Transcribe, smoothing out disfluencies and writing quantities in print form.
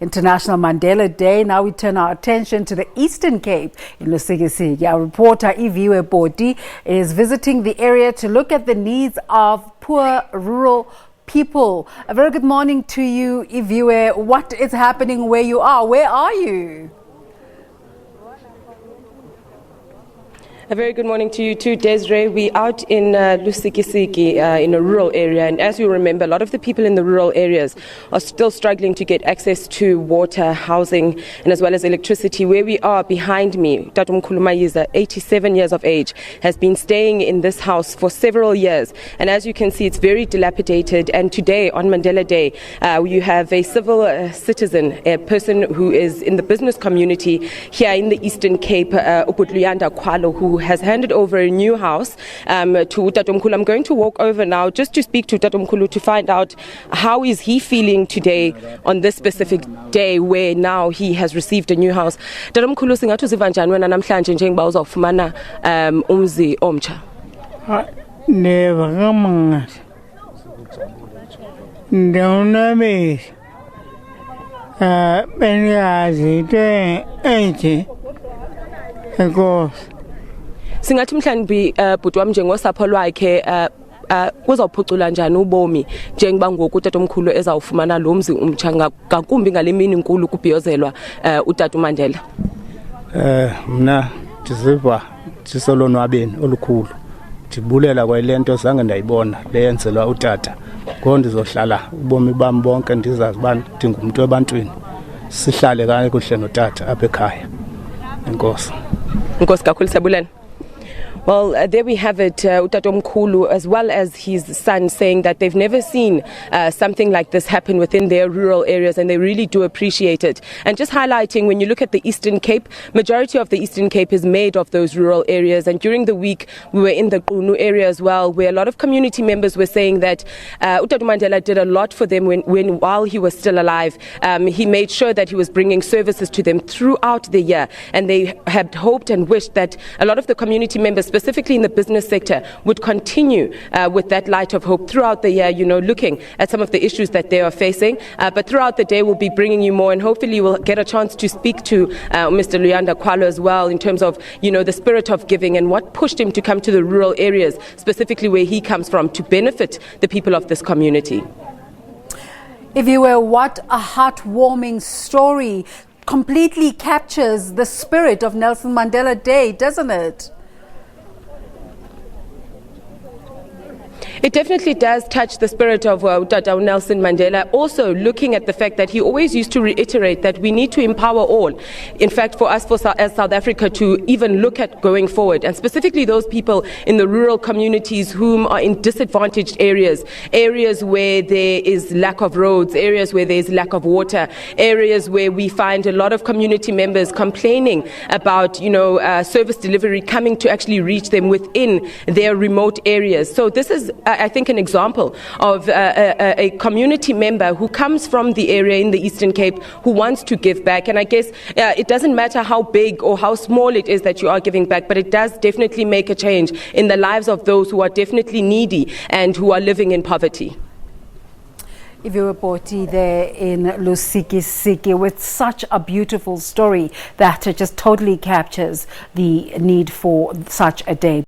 International Mandela Day. Now we turn our attention to the Eastern Cape in Lusikisiki. Our reporter Iviwe Poti is visiting the area to look at the needs of poor rural people. A very good morning to you, Iviwe. What is happening where you are? Where are you? A very good morning to you too, Desiree. We're out in Lusikisiki in a rural area, and as you remember, a lot of the people in the rural areas are still struggling to get access to water, housing, and as well as electricity. Where we are behind me, Tatumkhulu Mayiza, 87 years of age, has been staying in this house for several years, and as you can see, it's very dilapidated. And today, on Mandela Day, you have a civil citizen, a person who is in the business community here in the Eastern Cape, Kwalo, who has handed over a new house to Tatumkhulu. I'm going to walk over now just to speak to Tatumkhulu to find out how is he feeling today on this specific day where now he has received a new house. Tatumkhulu, singathi uziva njani wena namhlanje njengoba uzawufumana umzi omtsha? Neva kamangati. Ndawunamisa. Bengazi into enje. Enkosi. Singathi mhlawumbi bhuti wami njengosapho lwakhe kuzawuphucula njani ubomi njengoba ngoku utatomkhulu ezawufumana lo mzi umtsha ngakumbi ngale mini inkulu kubhiyozelwa utata uMandela? Mna ndiziva ndisolonwabeni olukhulu, ndibulela kwale nto zange ndayibona leyenzelwa utata. Ngo ndizohlala ubomi bam bonke ndizazi uba ndingumntu ebantwini, sihlale kakuhle notata apha ekhaya. Enkosi. Enkosi kakhulu, siyabulele. Well, there we have it, Utatomkhulu, as well as his son, saying that they've never seen something like this happen within their rural areas, and they really do appreciate it. And just highlighting, when you look at the Eastern Cape, majority of the Eastern Cape is made of those rural areas. And during the week, we were in the Qunu area as well, where a lot of community members were saying that Utata Mandela did a lot for them while he was still alive. He made sure that he was bringing services to them throughout the year, and they had hoped and wished that a lot of the community members, specifically in the business sector, would continue with that light of hope throughout the year, looking at some of the issues that they are facing. But throughout the day, we'll be bringing you more, and hopefully we'll get a chance to speak to Mr. Luyanda Kwalo as well, in terms of, the spirit of giving and what pushed him to come to the rural areas, specifically where he comes from, to benefit the people of this community. Iviwe, what a heartwarming story. Completely captures the spirit of Nelson Mandela Day, doesn't it? It definitely does touch the spirit of Tata Nelson Mandela. Also, looking at the fact that he always used to reiterate that we need to empower all. In fact, for us, as South Africa, to even look at going forward, and specifically those people in the rural communities whom are in disadvantaged areas, areas where there is lack of roads, areas where there is lack of water, areas where we find a lot of community members complaining about, service delivery coming to actually reach them within their remote areas. So this is, I think, an example of a community member who comes from the area in the Eastern Cape who wants to give back. And I guess it doesn't matter how big or how small it is that you are giving back, but it does definitely make a change in the lives of those who are definitely needy and who are living in poverty. Iviwe Poti there in Lusikisiki with such a beautiful story that just totally captures the need for such a day.